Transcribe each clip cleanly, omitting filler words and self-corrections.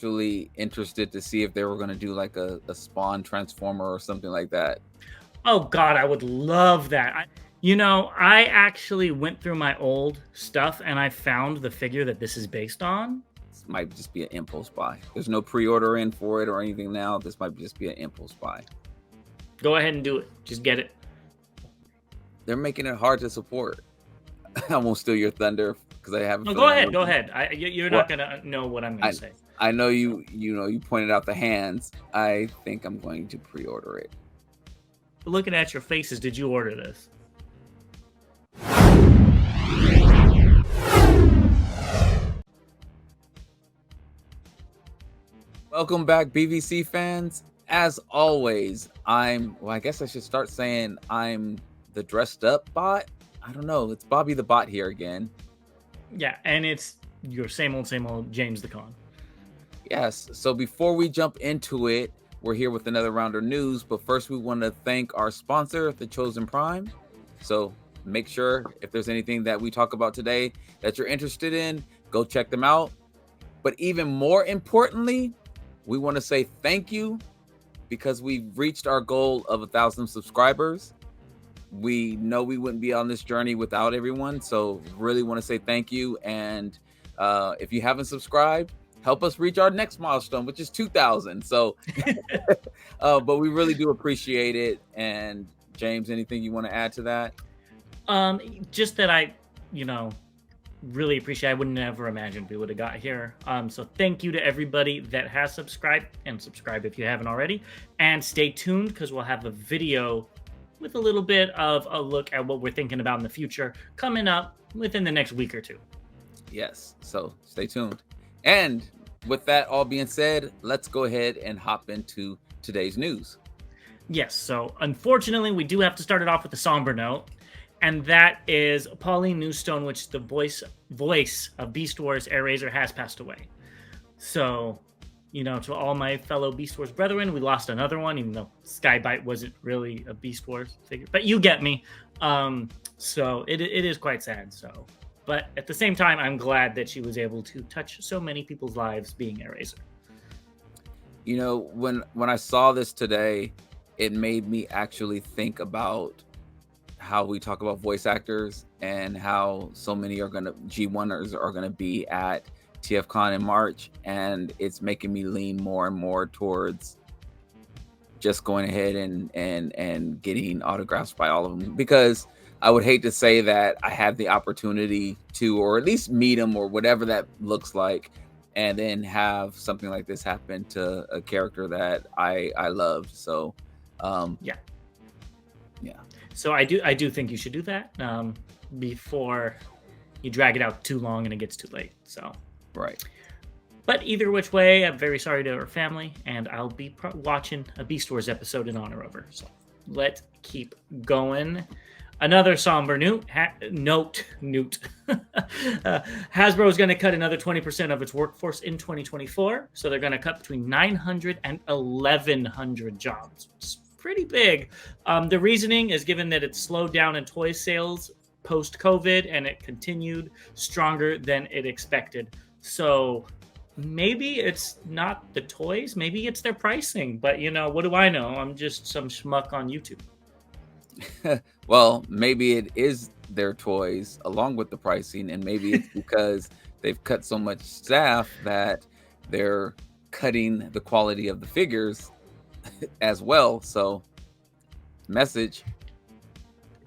actually interested to see if they were going to do like a Spawn Transformer or something like that. Oh God, I would love that. I actually went through my old stuff and I found the figure that this is based on. This might just be an impulse buy. There's no pre-order in for it or anything now. This might just be an impulse buy. Go ahead and do it. Just get it. They're making it hard to support. I won't steal your thunder because I haven't. No, go ahead. Go ahead. You're not gonna know what I'm gonna say. I know you. You pointed out the hands. I think I'm going to pre-order it. Looking at your faces, did you order this? Welcome back, BVC fans. As always, I guess I should start saying I'm the dressed up bot. I don't know. It's Bobby the bot here again. Yeah, and it's your same old James the Con. Yes. So before we jump into it, we're here with another round of news. But first, we want to thank our sponsor, The Chosen Prime. So make sure if there's anything that we talk about today that you're interested in, go check them out. But even more importantly, we want to say thank you because we've reached our goal of 1,000 subscribers. We know we wouldn't be on this journey without everyone. So really want to say thank you. And if you haven't subscribed, help us reach our next milestone, which is 2,000. So, but we really do appreciate it. And James, anything you want to add to that? Just that I really appreciate. I would never imagined we would have got here. So thank you to everybody that has subscribed, and subscribe if you haven't already. And stay tuned because we'll have a video with a little bit of a look at what we're thinking about in the future coming up within the next week or two. Yes. So stay tuned. And with that all being said, let's go ahead and hop into today's news. Yes. So unfortunately, we do have to start it off with a somber note. And that is Pauline Newstone, which the voice of Beast Wars Air Razor has passed away. So, to all my fellow Beast Wars brethren, we lost another one, even though Skybite wasn't really a Beast Wars figure. But you get me. So it is quite sad. So, but at the same time, I'm glad that she was able to touch so many people's lives being Air Razor. When I saw this today, it made me actually think about how we talk about voice actors and how so many G1ers are gonna be at TFCon in March, and it's making me lean more and more towards just going ahead and getting autographs by all of them, because I would hate to say that I had the opportunity to, or at least meet them or whatever that looks like, and then have something like this happen to a character that I loved. So yeah. So I do think you should do that before you drag it out too long and it gets too late. So right. But either which way, I'm very sorry to her family, and I'll be watching a Beast Wars episode in honor of her. So let's keep going. Another somber note. Hasbro is going to cut another 20% of its workforce in 2024. So they're going to cut between 900 and 1,100 jobs. It's pretty big. The reasoning is given that it slowed down in toy sales post-COVID and it continued stronger than it expected. So maybe it's not the toys, maybe it's their pricing. But what do I know? I'm just some schmuck on YouTube. Well, maybe it is their toys along with the pricing, and maybe it's because they've cut so much staff that they're cutting the quality of the figures as well. So message.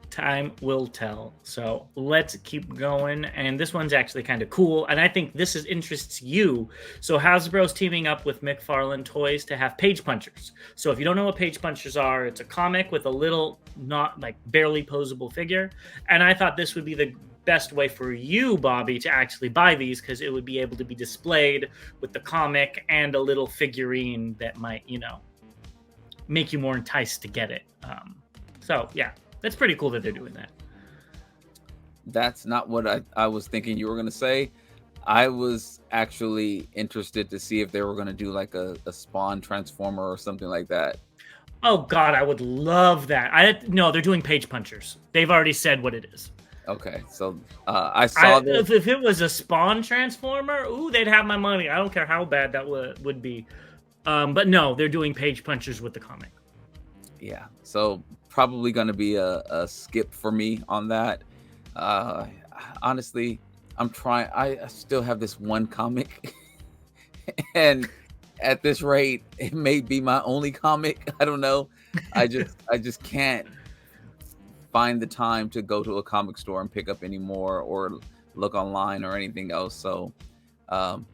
Time will tell. So let's keep going. And this one's actually kind of cool. And I think this interests you. So Hasbro's teaming up with McFarlane Toys to have page punchers. So if you don't know what page punchers are, it's a comic with a little, not like barely posable figure. And I thought this would be the best way for you, Bobby, to actually buy these, because it would be able to be displayed with the comic and a little figurine that might, make you more enticed to get it. So yeah, that's pretty cool that they're doing that. That's not what I was thinking you were going to say. I was actually interested to see if they were going to do like a Spawn Transformer or something like that. Oh God, I would love that. No, they're doing page punchers. They've already said what it is. Okay, so I saw this. If it was a Spawn Transformer, ooh, they'd have my money. I don't care how bad that would be. But no, they're doing page punchers with the comic. Yeah, so probably going to be a skip for me on that. Uh, Honestly, I'm trying. I still have this one comic, and at this rate, it may be my only comic. I don't know. I just can't find the time to go to a comic store and pick up any more or look online or anything else. So,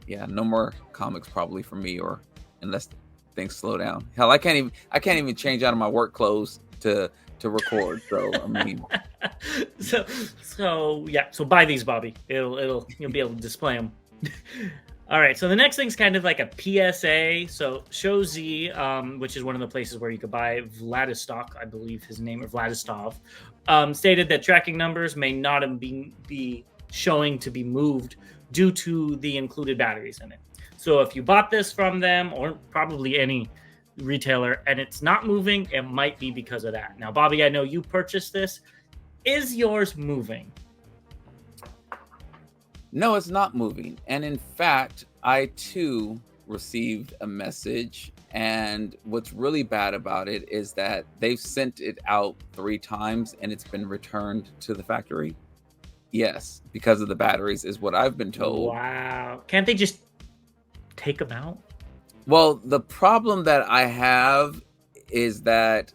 yeah, no more comics probably for me, or unless things slow down. Hell, I can't even change out of my work clothes to record. So I mean, so yeah, so buy these, Bobby. You'll be able to display them. All right, so the next thing's kind of like a PSA. So Show Z, which is one of the places where you could buy Vladistok, I believe his name, or Vladistov, stated that tracking numbers may not be showing to be moved due to the included batteries in it. So if you bought this from them, or probably any retailer, and it's not moving, it might be because of that. Now, Bobby, I know you purchased this. Is yours moving? no, it's not moving. And in fact, I too received a message. And what's really bad about it is that they've sent it out 3 times and it's been returned to the factory. Yes, because of the batteries, is what I've been told. Wow. Can't they just take them out? Well, the problem that I have is that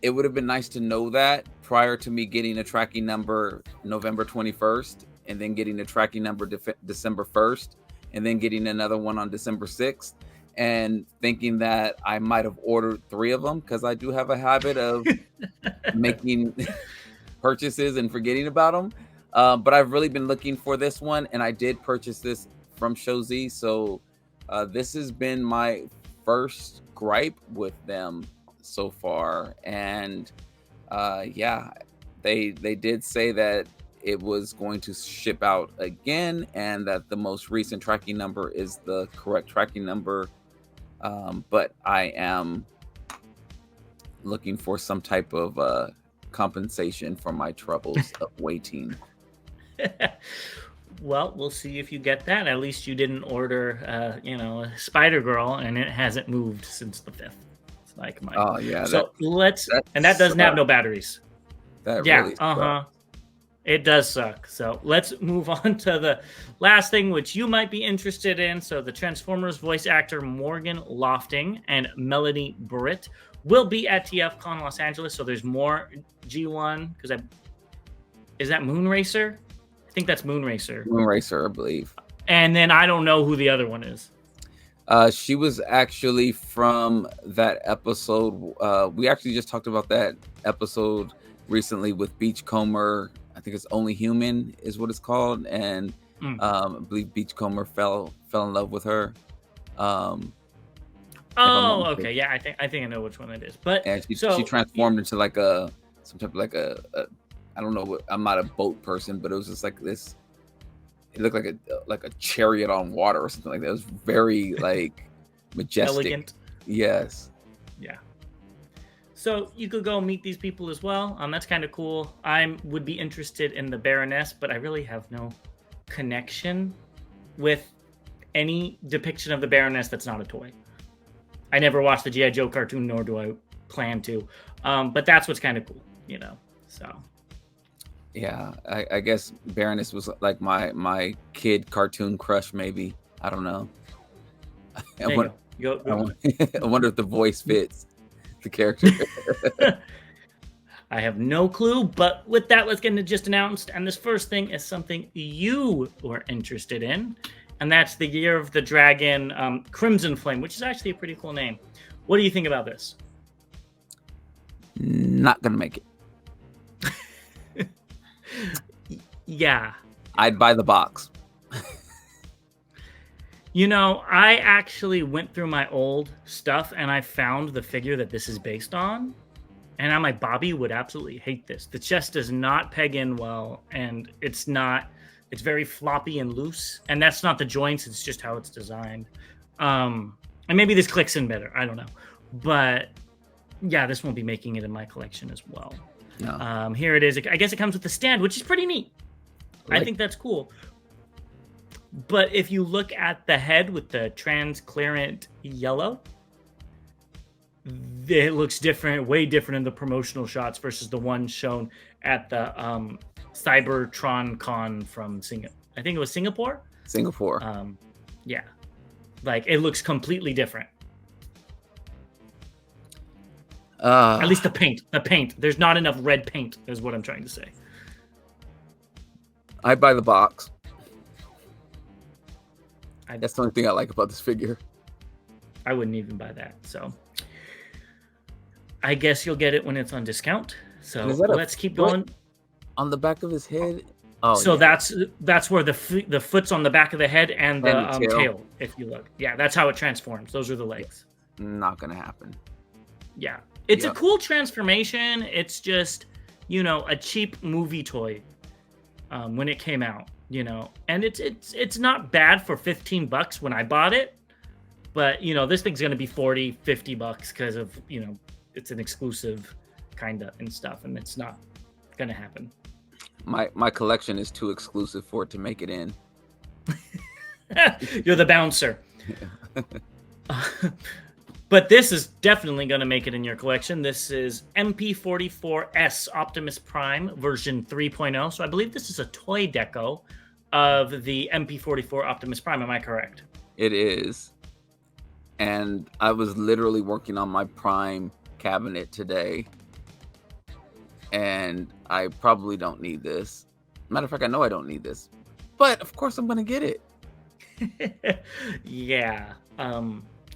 it would have been nice to know that prior to me getting a tracking number November 21st, and then getting a tracking number December 1st, and then getting another one on December 6th, and thinking that I might have ordered 3 of them, because I do have a habit of making purchases and forgetting about them. But I've really been looking for this one, and I did purchase this from Show Z. So this has been my first gripe with them so far. And yeah, they did say that it was going to ship out again, and that the most recent tracking number is the correct tracking number. But I am looking for some type of compensation for my troubles of waiting. Well, we'll see if you get that. At least you didn't order, a Spider Girl, and it hasn't moved since the 5th. It's like my. Oh yeah. So and that doesn't have no batteries. That Yeah. really sucks. It does suck. So let's move on to the last thing, which you might be interested in. So the Transformers voice actor Morgan Lofting and Melanie Britt will be at TFCon Los Angeles. So there's more G1 is that Moonracer? I think that's Moonracer. Moonracer, I believe. And then I don't know who the other one is. She was actually from that episode. We actually just talked about that episode recently with Beachcomber. I think it's Only Human is what it's called, and I believe Beachcomber fell in love with her. Oh, okay, yeah, I think I know which one it is. But and she transformed into like some type of like a I don't know what, I'm not a boat person, but it was just like this. It looked like a chariot on water or something like that. It was very like majestic. Elegant. Yes. Yeah. So you could go meet these people as well. That's kind of cool. I would be interested in the Baroness, but I really have no connection with any depiction of the Baroness that's not a toy. I never watched the G.I. Joe cartoon, nor do I plan to. But that's what's kind of cool, So. Yeah, I guess Baroness was like my kid cartoon crush, maybe. I don't know. I wonder if the voice fits the character. I have no clue, but with that, let's get into Just Announced. And this first thing is something you were interested in, and that's the Year of the Dragon Crimson Flame, which is actually a pretty cool name. What do you think about this? Not gonna make it. Yeah. I'd buy the box. I actually went through my old stuff and I found the figure that this is based on. And I'm like, Bobby would absolutely hate this. The chest does not peg in well, and it's very floppy and loose. And that's not the joints, it's just how it's designed. And maybe this clicks in better. I don't know. But yeah, this won't be making it in my collection as well. No. Here it is. I guess it comes with the stand, which is pretty neat. I think that's cool. But if you look at the head with the transparent yellow, it looks different, way different in the promotional shots versus the one shown at the Cybertron Con from Singapore. I think it was Singapore. Yeah, like it looks completely different. At least the paint. There's not enough red paint, is what I'm trying to say. I buy the box. That's the only thing I like about this figure. I wouldn't even buy that. So I guess you'll get it when it's on discount. So let's keep going. On the back of his head. Oh, so that's where the foot's on the back of the head and the tail. If you look, yeah, that's how it transforms. Those are the legs. Not gonna happen. Yeah, it's a cool transformation. It's just, a cheap movie toy when it came out. And it's not bad for $15 when I bought it, but this thing's gonna be $40-$50 because of it's an exclusive kinda and stuff, and it's not gonna happen. My collection is too exclusive for it to make it in. You're the bouncer. But this is definitely going to make it in your collection. This is MP44S Optimus Prime version 3.0. So I believe this is a toy deco of the MP44 Optimus Prime. Am I correct? It is. And I was literally working on my Prime cabinet today. And I probably don't need this. Matter of fact, I know I don't need this. But of course I'm going to get it. Yeah.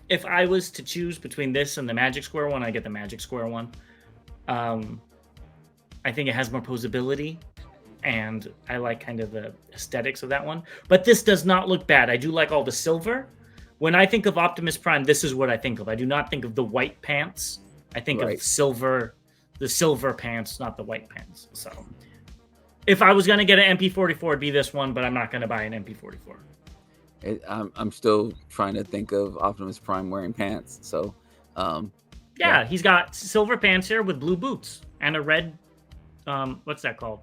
If I was to choose between this and the Magic Square one, I get the Magic Square one. I think it has more posability, and I like kind of the aesthetics of that one. But this does not look bad. I do like all the silver. When I think of Optimus Prime, this is what I think of. I do not think of the white pants. I think of silver, the silver pants, not the white pants. So if I was going to get an MP44, it'd be this one, but I'm not going to buy an MP44. I'm still trying to think of Optimus Prime wearing pants. So, yeah, he's got silver pants here with blue boots and a red, what's that called?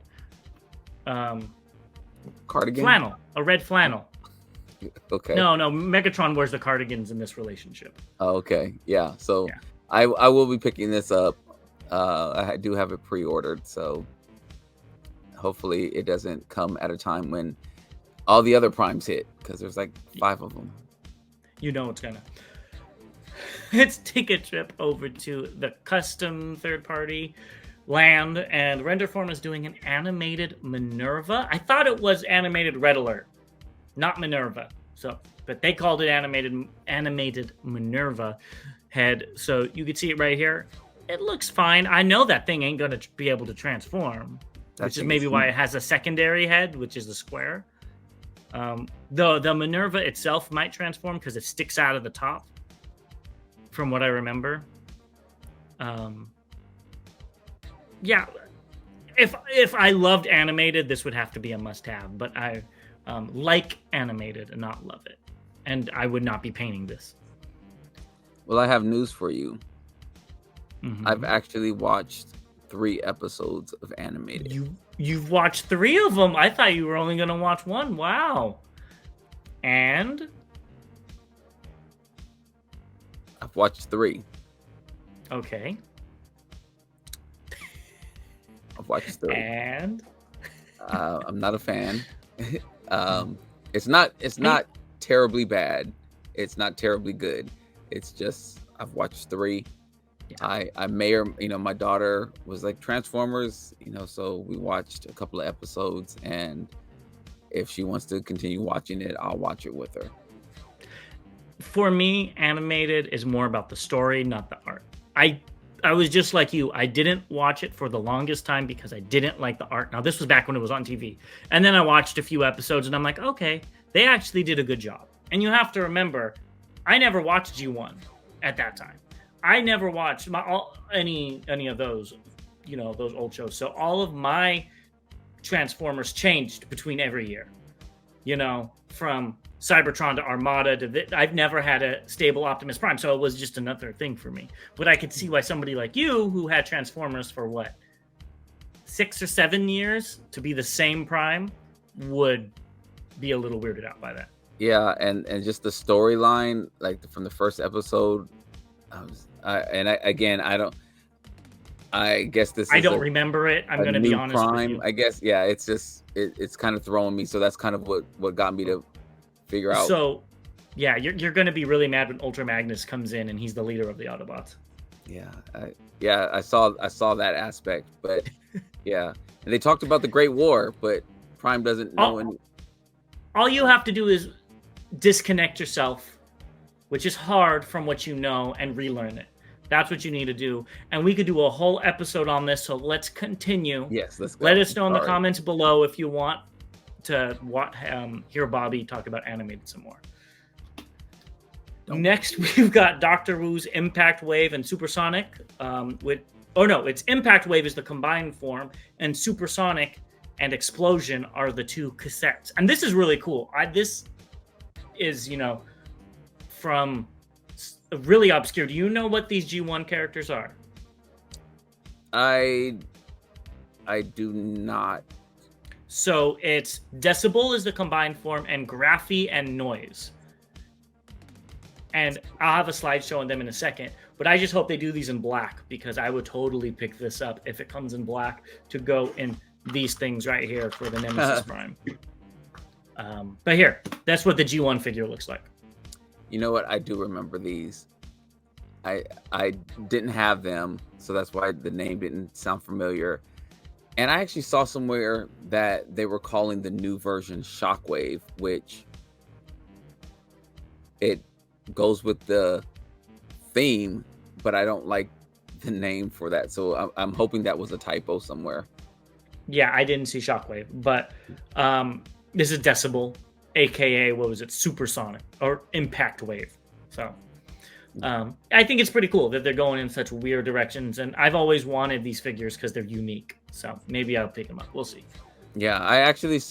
Cardigan? Flannel. A red flannel. Okay. No, Megatron wears the cardigans in this relationship. Oh, okay. Yeah. So I will be picking this up. I do have it pre-ordered, so hopefully it doesn't come at a time when all the other primes hit, because there's like 5 of them. It's gonna. Let's take a trip over to the custom third-party land, and Renderform is doing an animated Minerva. I thought it was animated Red Alert, not Minerva. But they called it animated Minerva head. So you can see it right here. It looks fine. I know that thing ain't gonna be able to transform, which is maybe why it has a secondary head, which is the square. The Minerva itself might transform because it sticks out of the top, from what I remember. Yeah, if I loved animated, this would have to be a must-have. But I like animated and not love it, and I would not be painting this. Well, I have news for you. Mm-hmm. I've actually watched 3 episodes of animated. You've watched 3 of them? I thought you were only going to watch 1. Wow. And? I've watched 3. Okay. I've watched 3. And? I'm not a fan. It's not terribly bad. It's not terribly good. It's just I've watched 3. Yeah. I may or my daughter was like Transformers, so we watched a couple of episodes, and if she wants to continue watching it, I'll watch it with her. For me, animated is more about the story, not the art. I was just like you. I didn't watch it for the longest time because I didn't like the art. Now, this was back when it was on TV. And then I watched a few episodes and I'm like, okay, they actually did a good job. And you have to remember, I never watched G1 at that time. I never watched any of those, those old shows. So all of my Transformers changed between every year. From Cybertron to Armada to I've never had a stable Optimus Prime, so it was just another thing for me. But I could see why somebody like you, who had Transformers for what, 6 or 7 years to be the same Prime would be a little weirded out by that. Yeah, and just the storyline, like from the first episode, I guess this I is don't remember it. I'm a going to be new honest with Prime. you. I guess, yeah, it's just it's kind of throwing me. So that's kind of what got me to figure out. So, yeah, you're going to be really mad when Ultra Magnus comes in and he's the leader of the Autobots. Yeah, I saw that aspect, but yeah, and they talked about the Great War, but Prime doesn't know any. All you have to do is disconnect yourself, which is hard, from what you know, and relearn it. That's what you need to do. And we could do a whole episode on this, so let's continue. Yes, let's go. Let us know in the comments below if you want to hear Bobby talk about animated some more. Next, we've got Dr. Wu's Impact Wave and Supersonic. It's Impact Wave is the combined form, and Supersonic and Explosion are the two cassettes. And this is really cool. This is, from really obscure. Do you know what these G1 characters are? I do not. So it's Decibel is the combined form, and Graphy and Noise. And I'll have a slide showing them in a second. But I just hope they do these in black, because I would totally pick this up if it comes in black to go in these things right here for the Nemesis Prime. But here, that's what the G1 figure looks like. You know what? I do remember these. I didn't have them, so that's why the name didn't sound familiar. And I actually saw somewhere that they were calling the new version Shockwave, which it goes with the theme, but I don't like the name for that. So I'm hoping that was a typo somewhere. Yeah, I didn't see Shockwave, but this is Decibel, aka what was it, Supersonic or Impact Wave. So I think it's pretty cool that they're going in such weird directions, and I've always wanted these figures because they're unique. So maybe I'll pick them up. We'll see. Yeah, I actually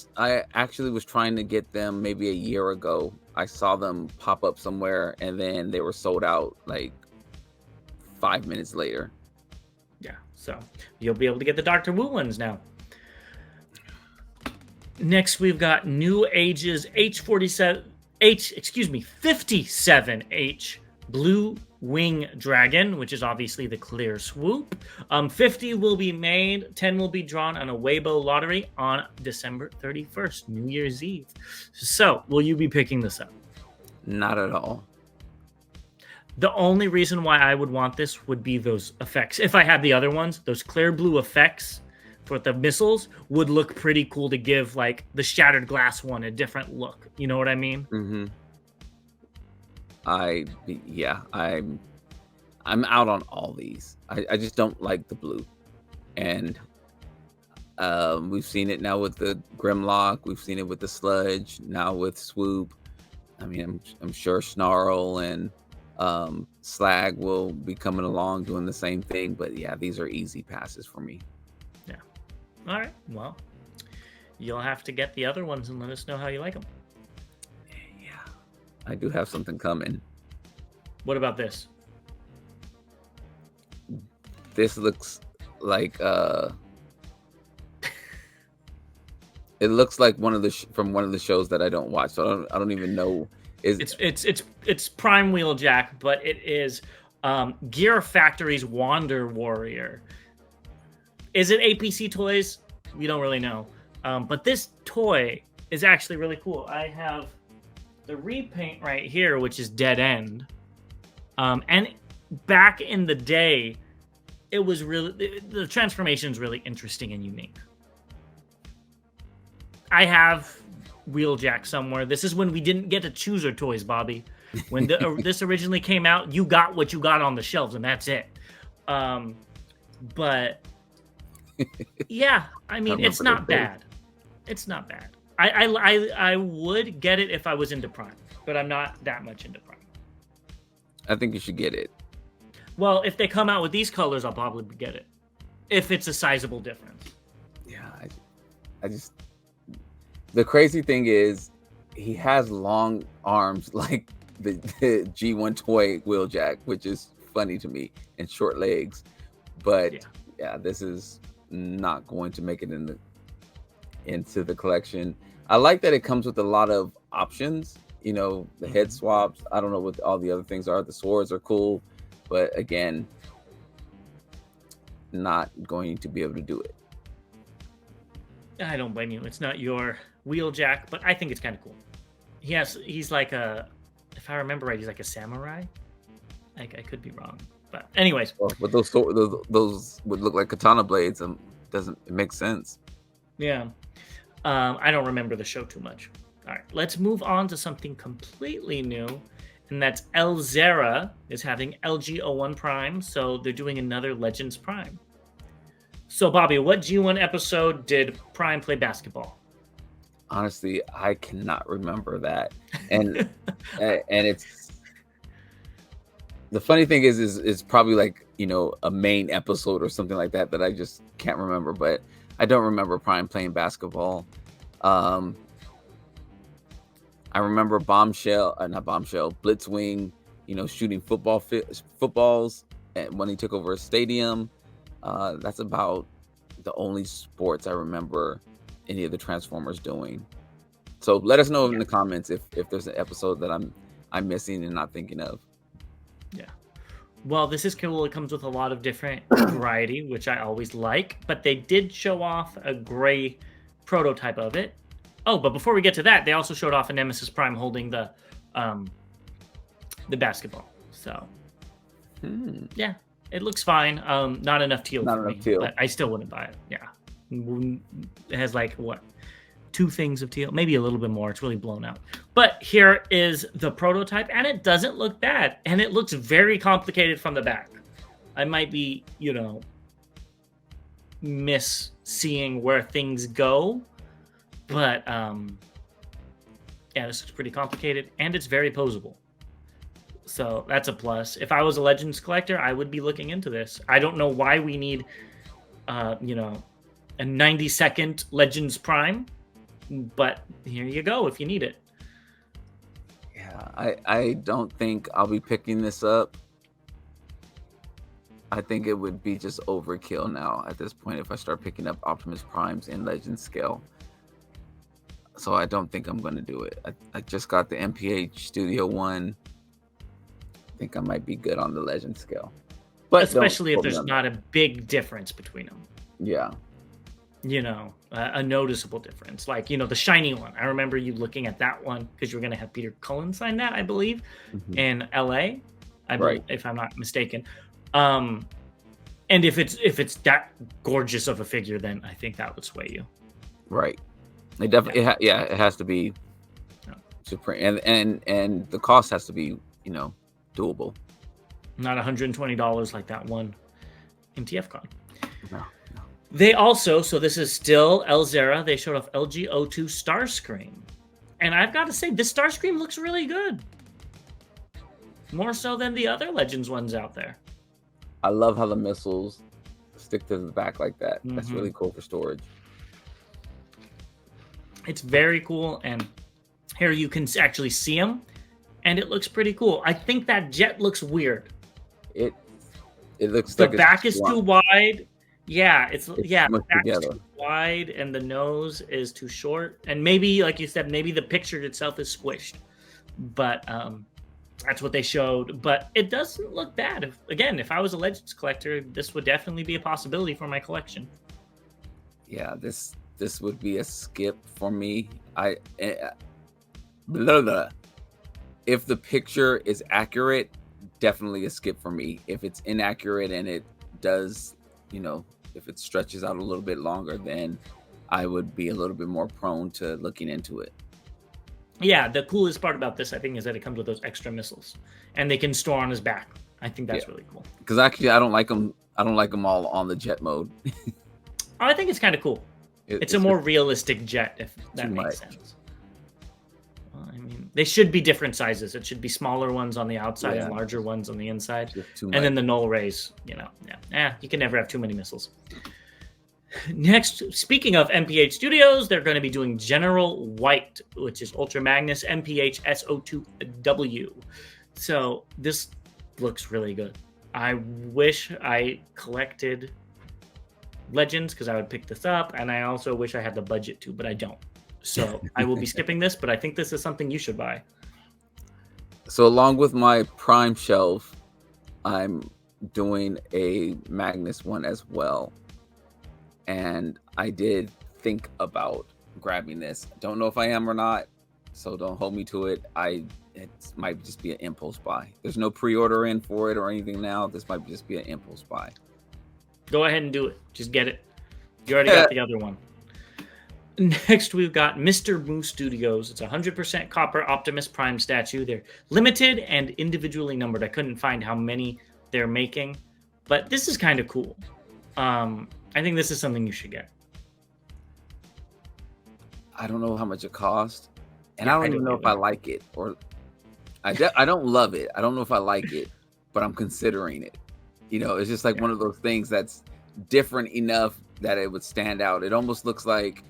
was trying to get them maybe a year ago. I saw them pop up somewhere, and then they were sold out like 5 minutes later. Yeah, so you'll be able to get the Dr. Wu ones now. Next, we've got New Age's 57H Blue Wing Dragon, which is obviously the clear swoop. 50 will be made, 10 will be drawn on a Weibo lottery on December 31st, New Year's Eve. So, will you be picking this up? Not at all. The only reason why I would want this would be those effects. If I had the other ones, those clear blue effects for the missiles would look pretty cool to give like the Shattered Glass one a different look. You know what I mean? Mm-hmm. I'm out on all these. I just don't like the blue, and we've seen it now with the Grimlock. We've seen it with the Sludge. Now with Swoop. I mean, I'm sure Snarl and Slag will be coming along doing the same thing. But yeah, these are easy passes for me. Yeah. All right. Well, you'll have to get the other ones and let us know how you like them. I do have something coming. What about this? This looks like it looks like one of the from one of the shows that I don't watch. So I don't even know. It's Prime Wheeljack, but it is Gear Factory's Wander Warrior. Is it APC Toys? We don't really know. But this toy is actually really cool. I have the repaint right here, which is Dead End. And back in the day, it was really, the transformation is really interesting and unique. I have Wheeljack somewhere. This is when we didn't get to choose our toys, Bobby. When this originally came out, you got what you got on the shelves, and that's it. But yeah, I mean, it's not bad. It's not bad. I would get it if I was into Prime, but I'm not that much into Prime. I think you should get it. Well, if they come out with these colors, I'll probably get it. If it's a sizable difference. Yeah, I just... The crazy thing is, he has long arms like the G1 toy Wheeljack, which is funny to me, and short legs. But yeah, this is not going to make it into the collection. I like that it comes with a lot of options. You know, the head swaps. I don't know what all the other things are. The swords are cool, but again, not going to be able to do it. I don't blame you. It's not your Wheeljack, but I think it's kind of cool. He's like if I remember right, he's like a samurai. I could be wrong, but anyways. Well, but those would look like katana blades. It makes sense. Yeah. I don't remember the show too much. All right, let's move on to something completely new, and that's Elzera is having LG01 Prime, so they're doing another Legends Prime. So, Bobby, what G1 episode did Prime play basketball? Honestly, I cannot remember that, and and it's the funny thing is probably like, you know, a main episode or something like that I just can't remember, but I don't remember Prime playing basketball. I remember Blitzwing, you know, shooting footballs when he took over a stadium. That's about the only sports I remember any of the Transformers doing. So let us know in the comments if there's an episode that I'm missing and not thinking of. Yeah. Well, this is cool. It comes with a lot of different variety, which I always like, but they did show off a gray prototype of it. Oh, but before we get to that, they also showed off a Nemesis Prime holding the basketball. So, yeah, it looks fine. Not enough teal for me, but I still wouldn't buy it. Yeah, it has like what, 2 things of teal, maybe a little bit more. It's really blown out. But here is the prototype, and it doesn't look bad, and it looks very complicated from the back. I might be, you know, seeing where things go. But yeah, this looks pretty complicated, and it's very posable. So that's a plus. If I was a Legends collector, I would be looking into this. I don't know why we need, you know, a 90-second Legends Prime, but here you go if you need it. Yeah, I don't think I'll be picking this up. I think it would be just overkill now at this point if I start picking up Optimus Primes in Legend scale. So I don't think I'm going to do it. I just got the MPH Studio One. I think I might be good on the Legend scale. But especially if there's not a big difference between them. Yeah. You know, a noticeable difference. Like, you know, the shiny one. I remember you looking at that one because you were going to have Peter Cullen sign that, I believe, in LA, if I'm not mistaken. And if it's that gorgeous of a figure, then I think that would sway you. Right. It definitely, it has to be supreme, and the cost has to be, you know, doable. Not $120 like that one in TFCon. No. They also, so this is still Elzera. They showed off LG02 Starscream, and I've got to say, this Starscream looks really good. More so than the other Legends ones out there. I love how the missiles stick to the back like that. That's really cool for storage. It's very cool, and here you can actually see them, and it looks pretty cool. I think that jet looks weird. It looks the like back is too wide. Yeah, the back is too wide, and the nose is too short. And maybe, like you said, maybe the picture itself is squished. But that's what they showed. But it doesn't look bad. If I was a Legends collector, this would definitely be a possibility for my collection. Yeah, this would be a skip for me. If the picture is accurate, definitely a skip for me. If it's inaccurate and it does, you know, if it stretches out a little bit longer, then I would be a little bit more prone to looking into it. Yeah, the coolest part about this, I think, is that it comes with those extra missiles, and they can store on his back. I think that's really cool. Because actually, I don't like them. I don't like them all on the jet mode. I think it's kind of cool. It's a more realistic jet, if that makes sense. Well, I mean, they should be different sizes. It should be smaller ones on the outside and larger ones on the inside. And then the null rays, you know. You can never have too many missiles. Next, speaking of MPH Studios, they're going to be doing General White, which is Ultra Magnus MPH SO2W. So this looks really good. I wish I collected Legends because I would pick this up, and I also wish I had the budget to, but I don't. So I will be skipping this, but I think this is something you should buy. So along with my Prime shelf, I'm doing a Magnus one as well. And I did think about grabbing this. Don't know if I am or not, so don't hold me to it. It might just be an impulse buy. There's no pre-order in for it or anything now. This might just be an impulse buy. Go ahead and do it. Just get it. You already got the other one. Next, we've got Mr. Moo Studios. It's 100% copper Optimus Prime statue. They're limited and individually numbered. I couldn't find how many they're making, but this is kind of cool. I think this is something you should get. I don't know how much it cost, and I don't even know if I like it, or I don't love it. I don't know if I like it, but I'm considering it. You know, it's just like one of those things that's different enough that it would stand out. It almost looks like,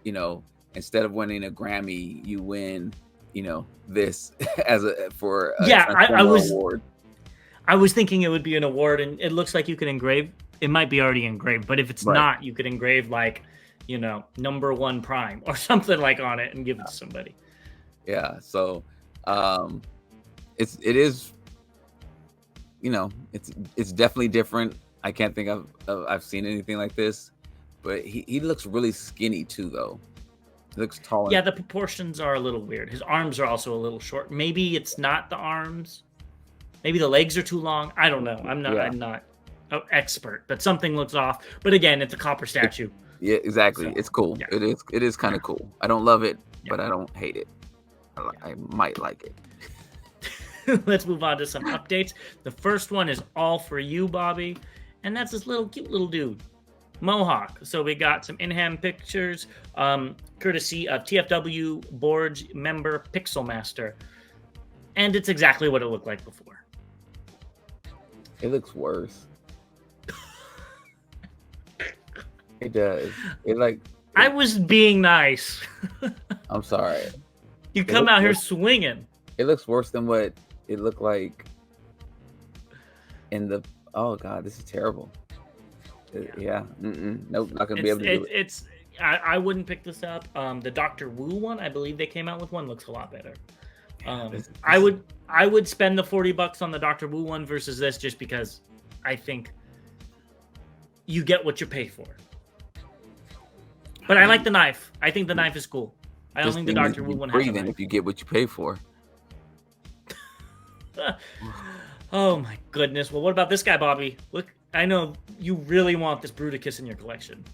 you know, instead of winning a Grammy, you win, you know, this as a award. I was thinking it would be an award, and it looks like you can engrave. It might be already engraved, but if it's not, you could engrave like, you know, #1 Prime or something like on it and give it to somebody. Yeah. So, it is, you know, it's definitely different. I can't think I've seen anything like this, but he looks really skinny too, though. He looks tall. Yeah, the proportions are a little weird. His arms are also a little short. Maybe it's not the arms. Maybe the legs are too long. I don't know. I'm not an expert, but something looks off. But again, it's a copper statue. Yeah, exactly. So, it's cool. Yeah. It is kind of cool. I don't love it, but I don't hate it. I might like it. Let's move on to some updates. The first one is all for you, Bobby, and that's this cute little dude, Mohawk. So we got some in-hand pictures, courtesy of TFW board member Pixel Master, and it's exactly what it looked like before. It looks worse. It does. I was being nice. I'm sorry. You come out here swinging. It looks worse than what it looked like in the. Oh God, this is terrible. Yeah. Nope, not gonna be able to do it. I wouldn't pick this up. The Dr. Wu one, I believe they came out with one, looks a lot better. I would spend the $40 on the Dr. Wu one versus this, just because I think you get what you pay for. But I like the knife. I think the knife is cool. I don't think the Dr. Wu one has a knife. If you get what you pay for. Oh my goodness. Well, what about this guy, Bobby? Look, I know you really want this Bruticus in your collection.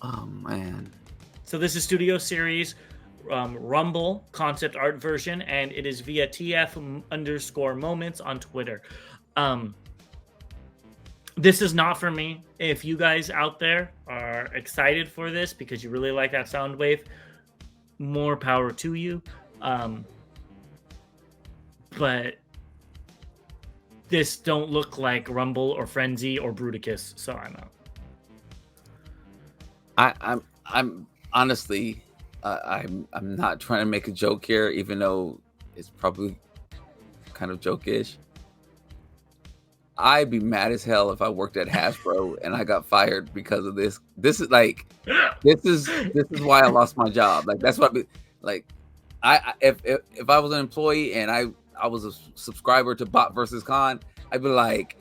Oh man. So this is Studio Series Rumble concept art version, and it is via TF_moments on Twitter. This is not for me. If you guys out there are excited for this because you really like that sound wave, more power to you. But this don't look like Rumble or Frenzy or Bruticus, so I'm out. I'm honestly, I'm not trying to make a joke here, even though it's probably kind of joke-ish. I'd be mad as hell if I worked at Hasbro and I got fired because of this. This is why I lost my job. Like, that's what, like, if I was an employee and I was a subscriber to Bot versus Con, I'd be like,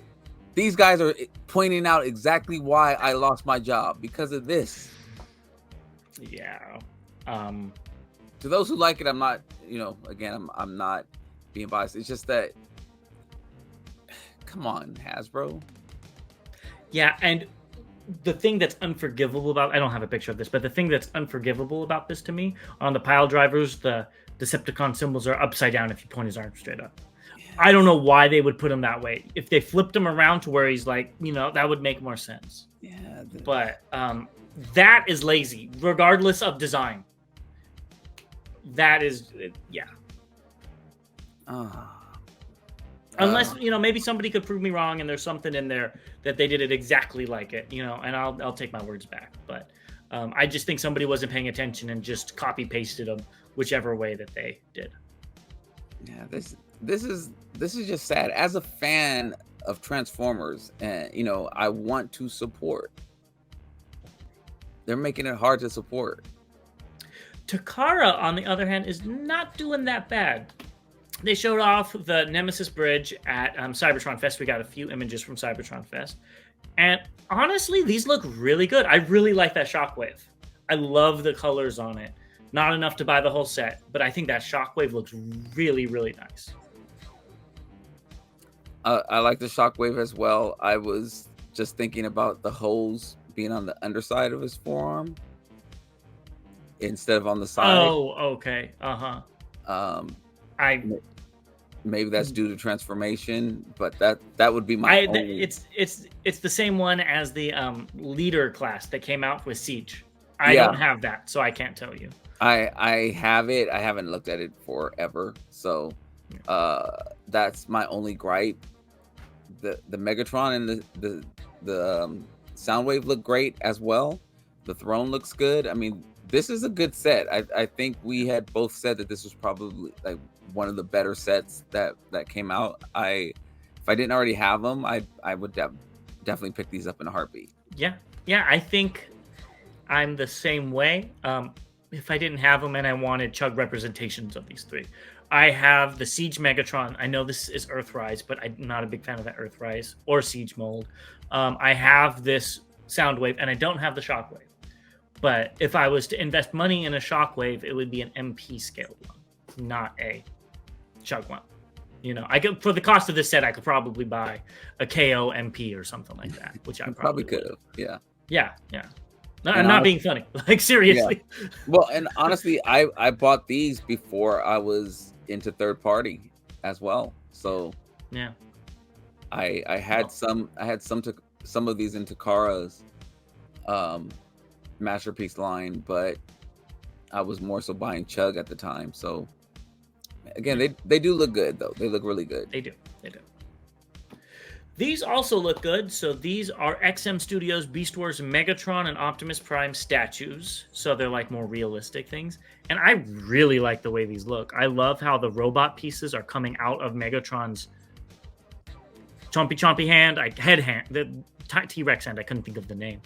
these guys are pointing out exactly why I lost my job, because of this. Yeah. To those who like it, I'm not, again, I'm not being biased. It's just that, come on, Hasbro. Yeah, and the thing that's unforgivable about, I don't have a picture of this, but the thing that's unforgivable about this to me, on the pile drivers, the Decepticon symbols are upside down if you point his arm straight up. Yeah. I don't know why they would put him that way. If they flipped him around to where he's like, that would make more sense. Yeah. But that is lazy, regardless of design. That is, yeah. Unless, maybe somebody could prove me wrong and there's something in there that they did it exactly like it, and I'll take my words back. But I just think somebody wasn't paying attention and just copy pasted them whichever way that they did. Yeah, this is just sad. As a fan of Transformers, and I want to support, they're making it hard to support. Takara, on the other hand, is not doing that bad. They showed off the Nemesis Bridge at Cybertron Fest. We got a few images from Cybertron Fest. And honestly, these look really good. I really like that Shockwave. I love the colors on it. Not enough to buy the whole set, but I think that Shockwave looks really, really nice. I like the Shockwave as well. I was just thinking about the holes being on the underside of his forearm instead of on the side. Oh, okay. I maybe that's due to transformation, but that would be my only... It's the same one as the leader class that came out with Siege. I don't have that, so I can't tell you. I have it. I haven't looked at it forever, so that's my only gripe. The Megatron and the Soundwave look great as well. The Throne looks good. I mean, this is a good set. I think we had both said that this was probably like one of the better sets that came out. If I didn't already have them, I would definitely pick these up in a heartbeat. Yeah. I think I'm the same way. If I didn't have them and I wanted Chug representations of these three, I have the Siege Megatron. I know this is Earthrise, but I'm not a big fan of that Earthrise or Siege mold. I have this Soundwave, and I don't have the Shockwave. But if I was to invest money in a Shockwave, it would be an MP scaled one, not a Chug one. You know, for the cost of this set, I could probably buy a KO MP or something like that, which I probably could have. Yeah. No, I'm not being funny. Like, seriously. Yeah. Well, and honestly, I bought these before I was into third party as well. So yeah, I had some of these in Takara's Masterpiece line, but I was more so buying Chug at the time. So again, they do look good though. They look really good. They do. These also look good. So these are XM Studios Beast Wars Megatron and Optimus Prime statues. So they're like more realistic things. And I really like the way these look. I love how the robot pieces are coming out of Megatron's chompy hand, the T-Rex hand. I couldn't think of the name.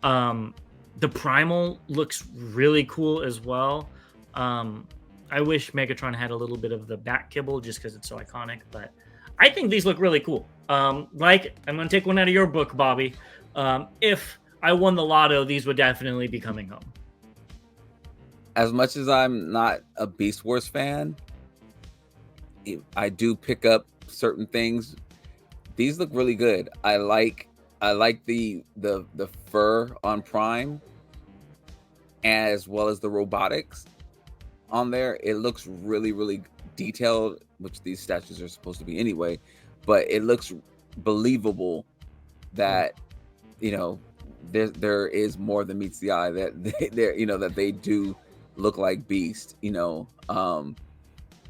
The Primal looks really cool as well. I wish Megatron had a little bit of the back kibble just because it's so iconic, but I think these look really cool. I'm going to take one out of your book, Bobby. If I won the lotto, these would definitely be coming home. As much as I'm not a Beast Wars fan, I do pick up certain things. These look really good. I like the fur on Prime, as well as the robotics on there. It looks really, really detailed, which these statues are supposed to be anyway, but it looks believable that, you know, there is more than meets the eye, that that they do look like Beast. The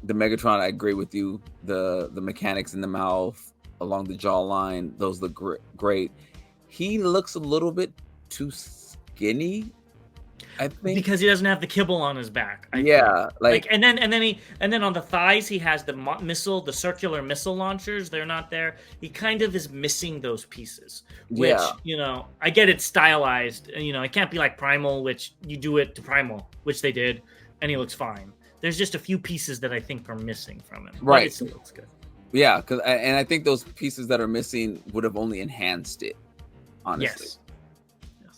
Megatron, I agree with you. The mechanics in the mouth along the jawline, those look great. He looks a little bit too skinny, I think, because he doesn't have the kibble on his back. And then on the thighs he has the circular missile launchers. They're not there. He kind of is missing those pieces, which I get it stylized. It can't be like Primal, which you do it to Primal, which they did, and he looks fine. There's just a few pieces that I think are missing from him. Right, but it still looks good. Yeah, and I think those pieces that are missing would have only enhanced it, honestly. Yes.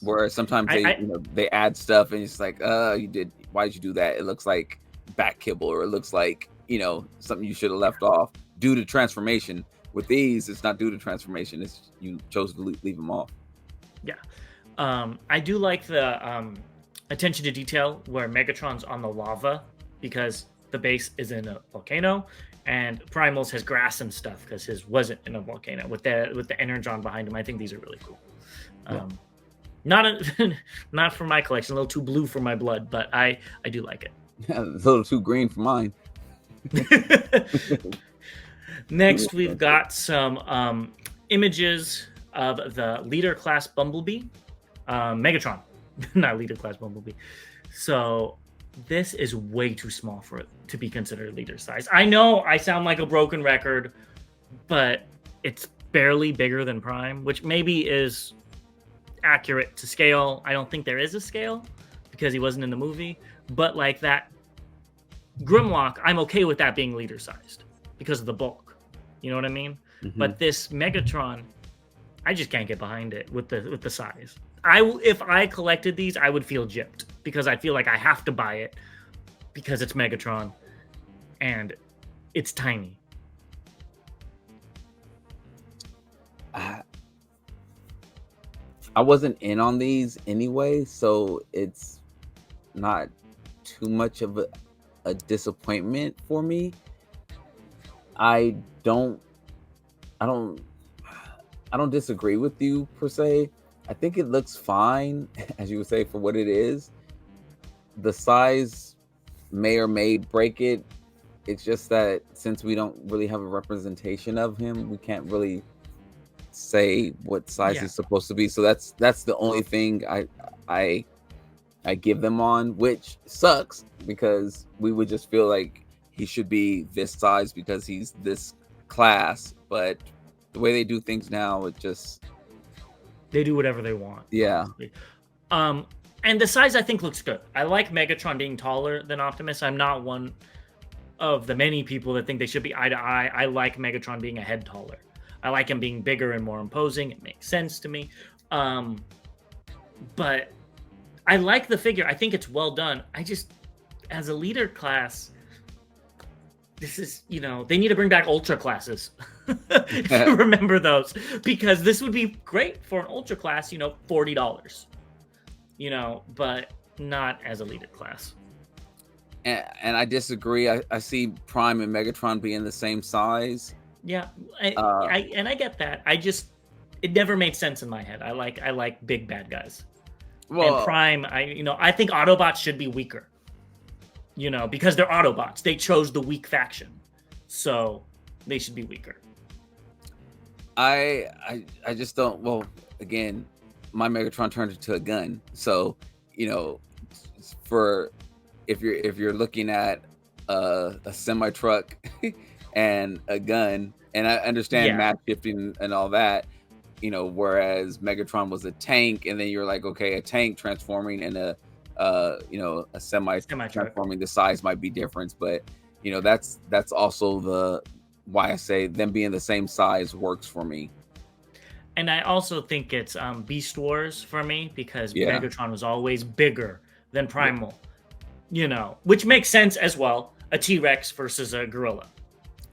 Whereas sometimes they add stuff and it's like, why did you do that? It looks like back kibble, or it looks like, something you should have left off due to transformation. With these, it's not due to transformation. It's you chose to leave them off. Yeah. I do like the attention to detail where Megatron's on the lava because the base is in a volcano, and Primal's has grass and stuff because his wasn't in a volcano with the energon behind him. I think these are really cool. Not for my collection, a little too blue for my blood, but I do like it. A little too green for mine. Next, we've got some images of the leader class Bumblebee, Megatron, not leader class Bumblebee. So this is way too small for it to be considered leader size. I know I sound like a broken record, but it's barely bigger than Prime, which maybe is accurate to scale. I don't think there is a scale because he wasn't in the movie. But like that Grimlock, I'm okay with that being leader sized because of the bulk. You know what I mean? Mhm. But this Megatron, I just can't get behind it with the size. If I collected these, I would feel gypped because I feel like I have to buy it because it's Megatron and it's tiny. I wasn't in on these anyway, so it's not too much of a disappointment for me. I don't disagree with you per se. I think it looks fine, as you would say, for what it is. The size may or may break it. It's just that since we don't really have a representation of him, we can't really say what size Yeah. he's supposed to be. So that's the only thing I give them on, which sucks because we would just feel like he should be this size because he's this class. But the way they do things now, it just They do whatever they want. yeah. Honestly. And the size I think looks good. I like Megatron being taller than Optimus. I'm not one of the many people that think they should be eye to eye. I like Megatron being a head taller. I like him being bigger and more imposing. It makes sense to me. But I like the figure. I think it's well done. I just, as a leader class, this is, they need to bring back ultra classes. If you remember those, because this would be great for an ultra class, $40, but not as a leader class. And I disagree. I see Prime and Megatron being the same size. Yeah, I get that. It never made sense in my head. I like big bad guys. Well, and Prime, I think Autobots should be weaker. Because they're Autobots. They chose the weak faction, so they should be weaker. I just don't. Well, again, my Megatron turned into a gun, so for if you're looking at a semi truck and a gun, and I understand map shifting and all that, whereas Megatron was a tank, and then you're like, okay, a tank transforming and a semi transforming, the size might be different, but that's also why I say them being the same size works for me. And I also think it's Beast Wars for me because Megatron was always bigger than Primal, which makes sense as well. A T-Rex versus a gorilla.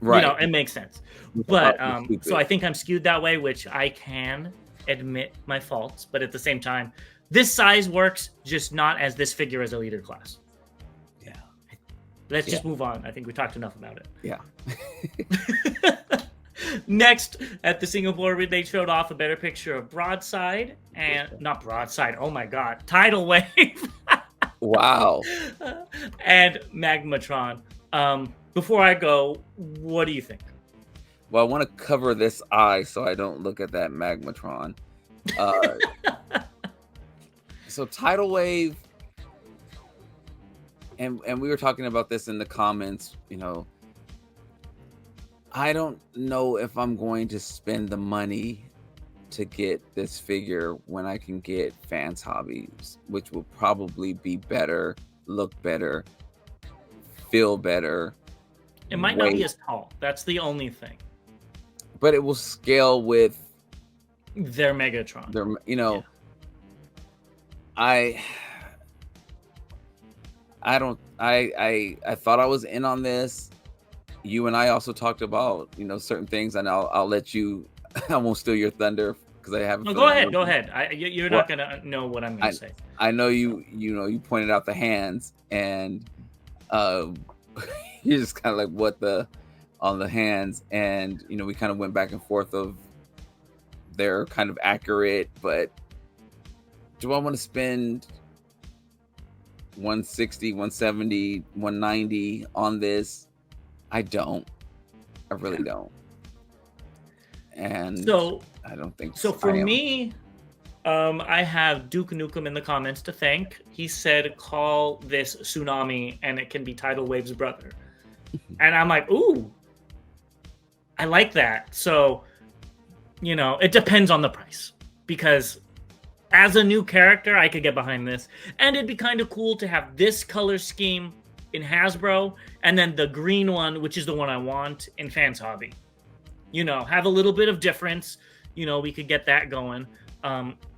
Right. It makes sense. But so I think I'm skewed that way, which I can admit my faults. But at the same time, this size works, just not as this figure as a leader class. Yeah. Let's just move on. I think we talked enough about it. Yeah. Next, at the Singapore, they showed off a better picture of Broadside and not Broadside. Oh my God, Tidal Wave. Wow. And Magmatron. Before I go, what do you think? Well, I want to cover this eye so I don't look at that Magmatron. So Tidal Wave, and we were talking about this in the comments, I don't know if I'm going to spend the money to get this figure when I can get Fans Hobbies, which will probably be better, look better, feel better. It might not be as tall. That's the only thing. But it will scale with their Megatron. I thought I was in on this. You and I also talked about certain things, and I'll let you. I won't steal your thunder because I haven't. No, go ahead. You're not gonna know what I'm gonna say. I know you. You pointed out the hands, and you're just kind of like on the hands, and we kind of went back and forth of they're kind of accurate, but do I want to spend 160, 170, 190 on this? I don't. I really don't. And so I don't think so. For me, I have Duke Nukem in the comments to thank. He said, "Call this Tsunami, and it can be Tidal Wave's brother." And I'm like, "Ooh, I like that." So, it depends on the price because as a new character, I could get behind this. And it'd be kind of cool to have this color scheme in Hasbro, and then the green one, which is the one I want, in Fans Hobby. You know, have a little bit of difference. You know, we could get that going.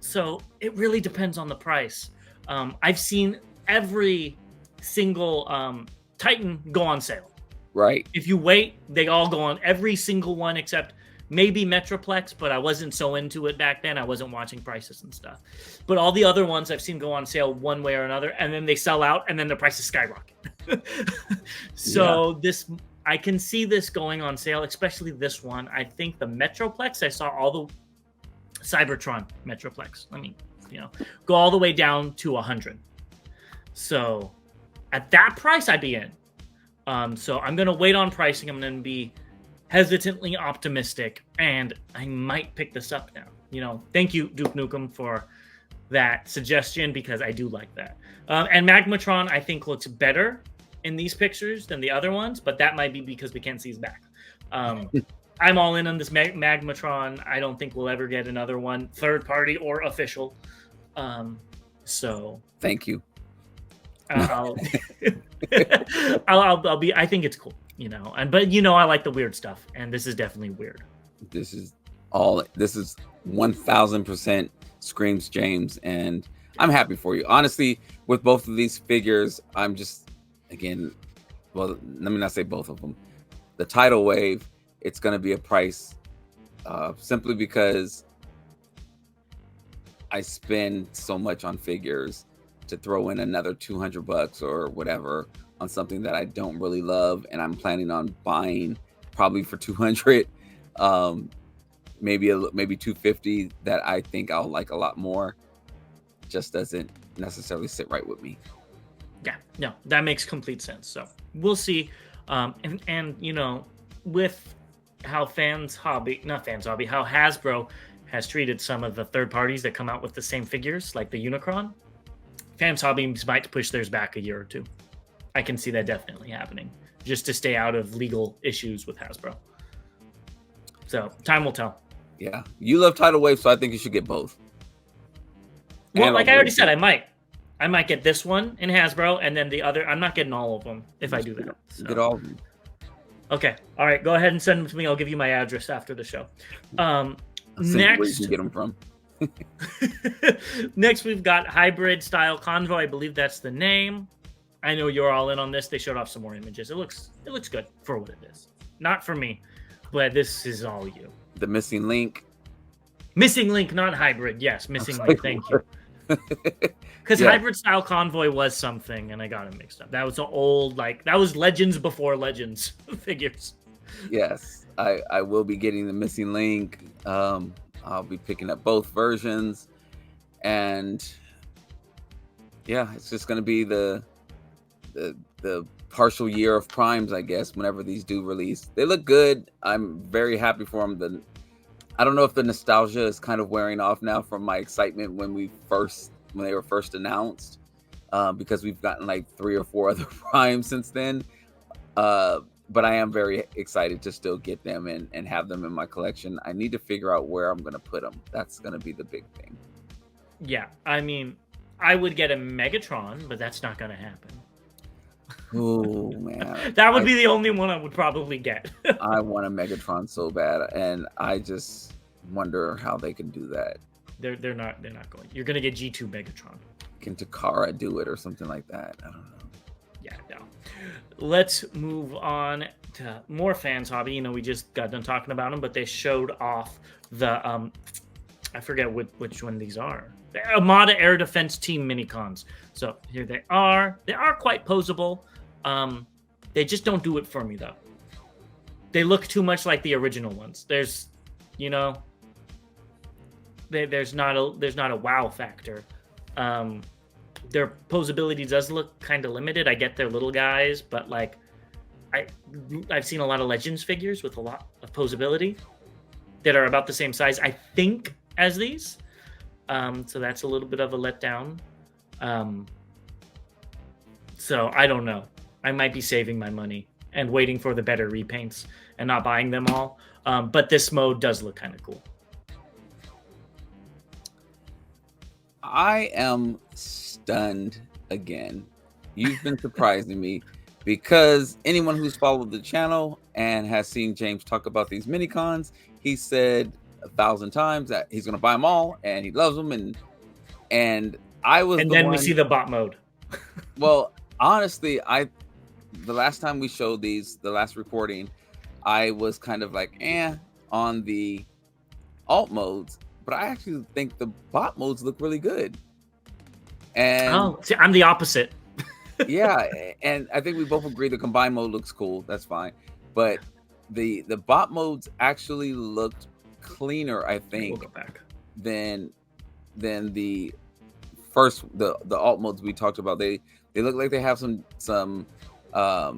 So it really depends on the price. I've seen every single Titan go on sale. Right. If you wait, they all go on, every single one except maybe Metroplex, but I wasn't so into it back then. I wasn't watching prices and stuff. But all the other ones I've seen go on sale one way or another, and then they sell out, and then the prices skyrocket. So this, I can see this going on sale, especially this one. I think the Metroplex, I saw all the Cybertron Metroplex. Let me, go all the way down to 100. So at that price, I'd be in. So I'm going to wait on pricing. I'm going to be hesitantly optimistic, and I might pick this up now. Thank you, Duke Nukem, for that suggestion, because I do like that. And Magmatron, I think, looks better in these pictures than the other ones, but that might be because we can't see his back. I'm all in on this Magmatron. I don't think we'll ever get another one, third party or official. So thank you. I'll be. I think it's cool, but I like the weird stuff, and this is definitely weird. This is 1000% screams James, and I'm happy for you. Honestly, with both of these figures, I'm just, again, well, let me not say both of them. The tidal wave, it's going to be a price, simply because I spend so much on figures. To throw in another $200 or whatever on something that I don't really love, and I'm planning on buying probably for $200, maybe $250, that I think I'll like a lot more, just doesn't necessarily sit right with me. Yeah, no, that makes complete sense. So we'll see. And with how how Hasbro has treated some of the third parties that come out with the same figures, like the Unicron, Fans Hobby might push theirs back a year or two. I can see that definitely happening, just to stay out of legal issues with Hasbro. So time will tell. Yeah, you love tidal wave, so I think you should get both. Well, and like I already said, I might get this one in Hasbro, and then the other. I'm not getting all of them if I do that. So. Get all of them. Okay, all right. Go ahead and send them to me. I'll give you my address after the show. Next, where you can get them from. Next, we've got Hybrid Style Convoy. I believe that's the name. I know you're all in on this. They showed off some more images. It looks good for what it is. Not for me, but this is all you. The missing link. Missing link, not hybrid. Yes, missing link. Thank you. Because Hybrid Style Convoy was something, and I got it mixed up. That was an old, that was Legends before Legends figures. Yes, I will be getting the missing link. I'll be picking up both versions, and yeah, it's just going to be the partial year of primes, I guess, whenever these do release. They look good. I'm very happy for them. I don't know if the nostalgia is kind of wearing off now from my excitement when they were first announced, because we've gotten like 3 or 4 other primes since then. But I am very excited to still get them and have them in my collection. I need to figure out where I'm going to put them. That's going to be the big thing. Yeah, I mean, I would get a Megatron, but that's not going to happen. Oh, man. That would be the only one I would probably get. I want a Megatron so bad, and I just wonder how they can do that. They're not going. You're going to get G2 Megatron. Can Takara do it or something like that? I don't know. Yeah, no. Let's move on to more Fans Hobby. We just got done talking about them, but they showed off the I forget which one these are. The Armada Air Defense Team Minicons. So here they are. They are quite posable. They just don't do it for me though. They look too much like the original ones. There's not a wow factor. Their posability does look kind of limited. I get they're little guys, but I've seen a lot of Legends figures with a lot of posability that are about the same size, I think, as these. So that's a little bit of a letdown. So I don't know. I might be saving my money and waiting for the better repaints and not buying them all. But this mode does look kind of cool. I am stunned again. You've been surprising me because anyone who's followed the channel and has seen James talk about these mini cons, he said 1,000 times that he's going to buy them all and he loves them. And I was And the then we one. see the bot mode. Well, honestly, the last time we showed these, the last recording, I was kind of like, on the alt modes, but I actually think the bot modes look really good. And Oh, see, I'm the opposite. yeah, and I think we both agree the combined mode looks cool. That's fine, but the bot modes actually looked cleaner, I We'll think, go back. than the first the alt modes we talked about. They look like they have some I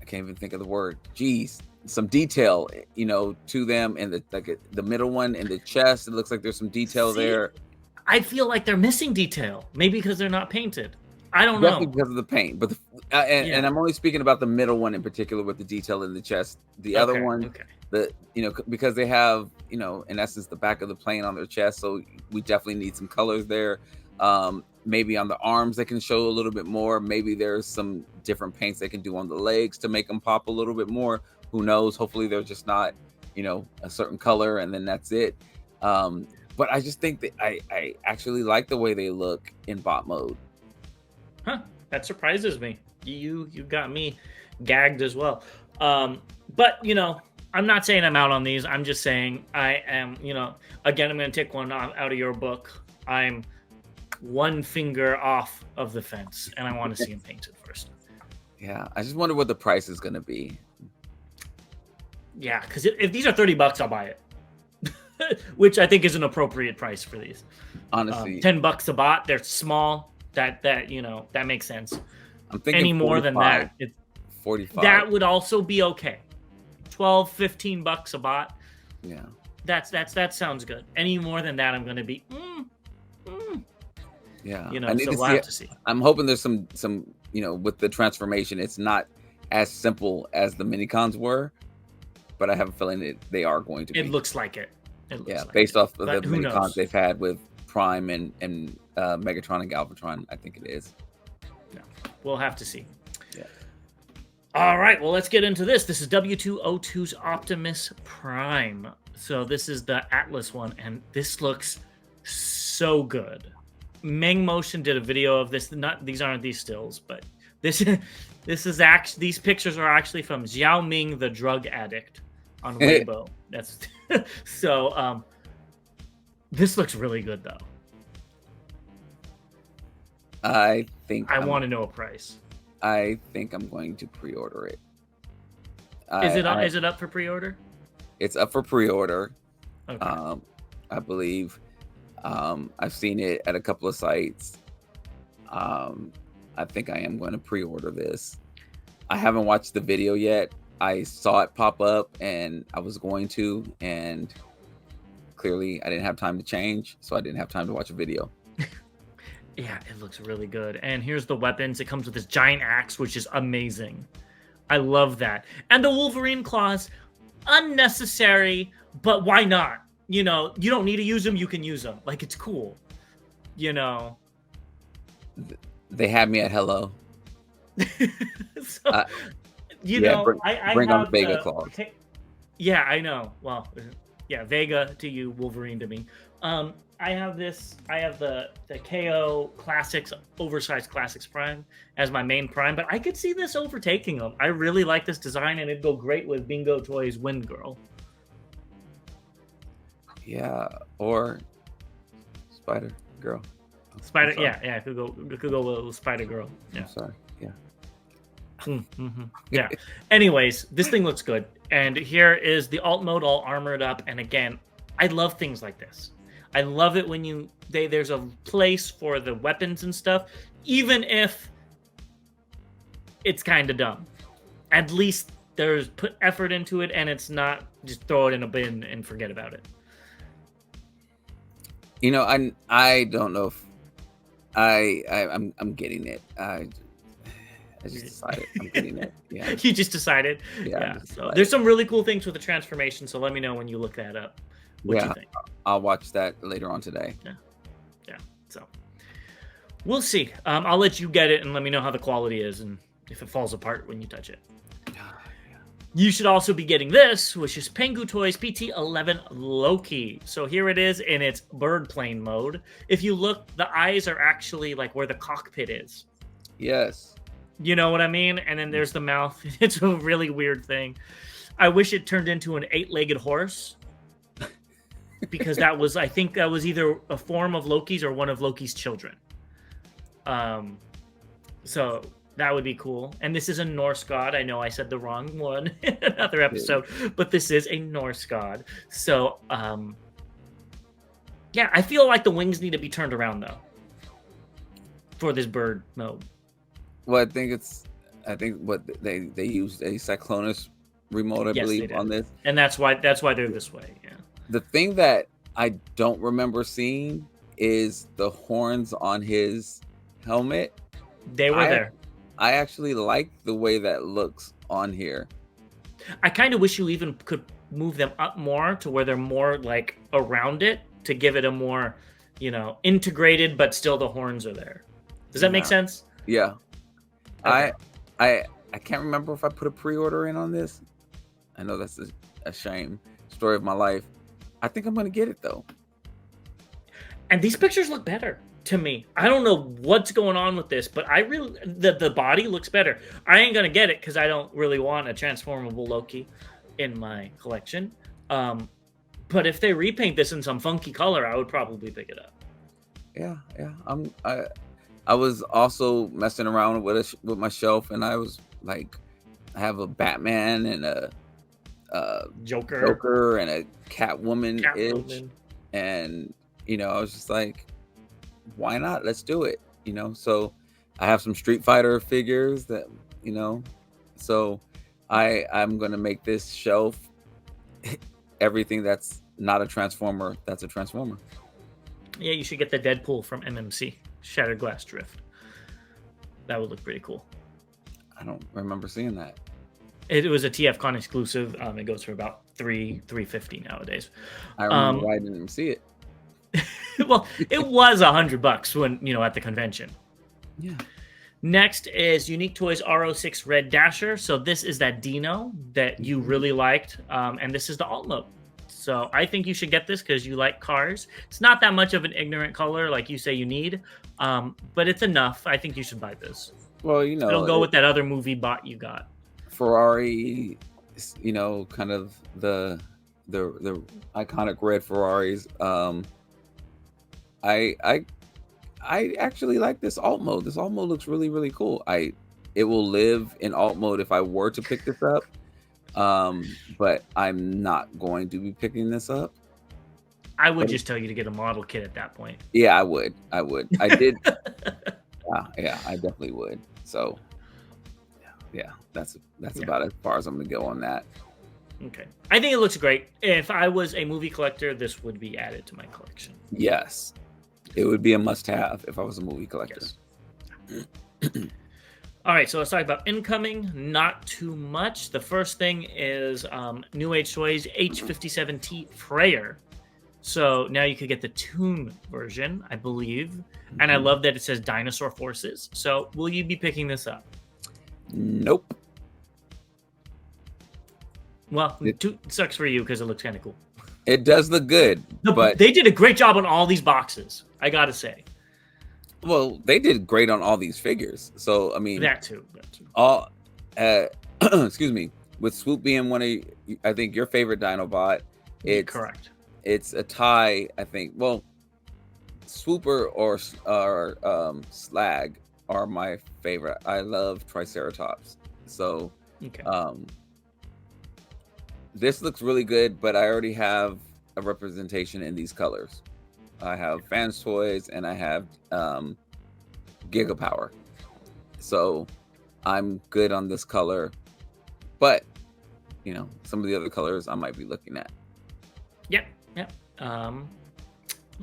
can't even think of the word. Geez, some detail, to them, and the middle one in the chest. It looks like there's some detail there. I feel like they're missing detail. Maybe because they're not painted. I don't Definitely know. because of the paint, but and I'm only speaking about the middle one in particular with the detail in the chest. The other one, because they have, in essence, the back of the plane on their chest, so we definitely need some colors there. Maybe on the arms they can show a little bit more. Maybe there's some different paints they can do on the legs to make them pop a little bit more. Who knows? Hopefully they're just not, a certain color and then that's it. But I just think that I actually like the way they look in bot mode. Huh, that surprises me. You got me gagged as well. But I'm not saying I'm out on these. I'm just saying I am, again, I'm going to take one out of your book. I'm one finger off of the fence and I want to see him painted first. Yeah, I just wonder what the price is going to be. Yeah, because if these are $30, I'll buy it. Which I think is an appropriate price for these. Honestly, $10 a bot. They're small. That makes sense. I'm thinking any more than that, 45. That would also be okay. $12-15 a bot. Yeah, that sounds good. Any more than that, I'm going to be. Yeah, I need to see. I'm hoping there's some with the transformation, it's not as simple as the mini cons were, but I have a feeling that they are going to be. It looks like it. Based off of the mini cons they've had with Prime and Megatron and Galvatron, I think it is. Yeah, we'll have to see. Yeah. All right, well, let's get into this. This is W202's Optimus Prime. So this is the Atlas one, and this looks so good. Meng Motion did a video of this. These aren't these stills, but this is actually, these pictures are actually from Xiao Ming, the drug addict, on Weibo. That's so. This looks really good, though. I think I want to know a price. I think I'm going to pre-order it. Is it up for pre-order? It's up for pre-order. Okay. I believe. I've seen it at a couple of sites. I think I am going to pre-order this. I haven't watched the video yet. I saw it pop up and I was going to, and clearly I didn't have time to change, so I didn't have time to watch a video. Yeah, it looks really good. And here's the weapons. It comes with this giant axe, which is amazing. I love that. And the Wolverine claws, unnecessary, but why not? You don't need to use them. You can use them. Like, it's cool. They had me at hello. So, bring on Vega claws. Yeah, I know. Well, yeah, Vega to you, Wolverine to me. I have this. I have the KO Classics, oversized Classics Prime as my main Prime, but I could see this overtaking them. I really like this design, and it'd go great with Bingo Toys Wind Girl. Yeah, or Spider Girl. Yeah, it could go with Spider Girl. Yeah. I'm sorry. Yeah. Mm-hmm. Yeah. Anyways, this thing looks good, and here is the alt mode, all armored up. And again, I love things like this. I love it when there's a place for the weapons and stuff, even if it's kind of dumb. At least there's put effort into it, and it's not just throw it in a bin and forget about it. I don't know if I'm getting it. I just decided I'm getting it. Yeah. You just decided. Yeah. So there's some really cool things with the transformation. So let me know when you look that up. What do you Yeah, think? I'll watch that later on today. Yeah. Yeah. So we'll see. I'll let you get it and let me know how the quality is and if it falls apart when you touch it. You should also be getting this, which is Pengu Toys PT-11 Loki. So here it is in its bird plane mode. If you look, the eyes are actually like where the cockpit is. Yes. You know what I mean? And then there's the mouth. It's a really weird thing. I wish it turned into an 8-legged horse because I think that was either a form of Loki's or one of Loki's children. So that would be cool. And this is a Norse god. I know I said the wrong one in another episode, but this is a Norse god. So, yeah, I feel like the wings need to be turned around though for this bird mode. Well, I think what they used a Cyclonus remote, I believe, on this, and that's why they're this way. Yeah. The thing that I don't remember seeing is the horns on his helmet. They were there. I actually like the way that looks on here. I kind of wish you even could move them up more to where they're more like around it to give it a more, integrated, but still the horns are there. Does that make sense? Yeah. Okay. I can't remember if I put a pre-order in on this. I know that's a shame. Story of my life. I think I'm going to get it though. And these pictures look better to me. I don't know what's going on with this, but I really the body looks better. I ain't gonna get it because I don't really want a transformable Loki in my collection. But if they repaint this in some funky color, I would probably pick it up. Yeah. I was also messing around with my shelf, and I was like, I have a Batman and a Joker and a Catwoman. And I was just like, why not? Let's do it. So I have some Street Fighter figures that, so I'm going to make this shelf everything that's not a Transformer. That's a Transformer. Yeah, you should get the Deadpool from MMC, Shattered Glass Drift. That would look pretty cool. I don't remember seeing that. It was a TFCon exclusive. It goes for about $350 nowadays. I remember why I didn't even see it. Well, it was $100 when at the convention. Yeah. Next is Unique Toys R06 Red Dasher. So this is that Dino that you really liked, and this is the alt mode. So I think you should get this because you like cars. It's not that much of an ignorant color like you say you need, but it's enough. I think you should buy this. Well, it'll go with that other movie bot you got. Ferrari, kind of the iconic red Ferraris. I actually like this alt mode. This alt mode looks really, really cool. It will live in alt mode if I were to pick this up. But I'm not going to be picking this up. I would just tell you to get a model kit at that point. Yeah, I would. I did. Yeah, I definitely would. So yeah, that's about as far as I'm gonna go on that. Okay. I think it looks great. If I was a movie collector, this would be added to my collection. Yes. It would be a must-have if I was a movie collector. Yes. All right, so let's talk about incoming. Not too much. The first thing is New Age Toys H57T Freyer. So now you could get the Toon version, I believe. And I love that it says Dinosaur Forces. So will you be picking this up? Nope. Well, it sucks for you because it looks kind of cool. It does look good, but they did a great job on all these boxes, I gotta say. Well, they did great on all these figures. So I mean, that too. All, excuse me, with Swoop being one of, I think, your favorite Dinobot. It's correct. It's a tie, I think. Well, Swooper or Slag are my favorite. I love Triceratops. So, okay. This looks really good, but I already have a representation in these colors. I have Fans Toys and I have Giga Power. So I'm good on this color. But, some of the other colors I might be looking at. Yep.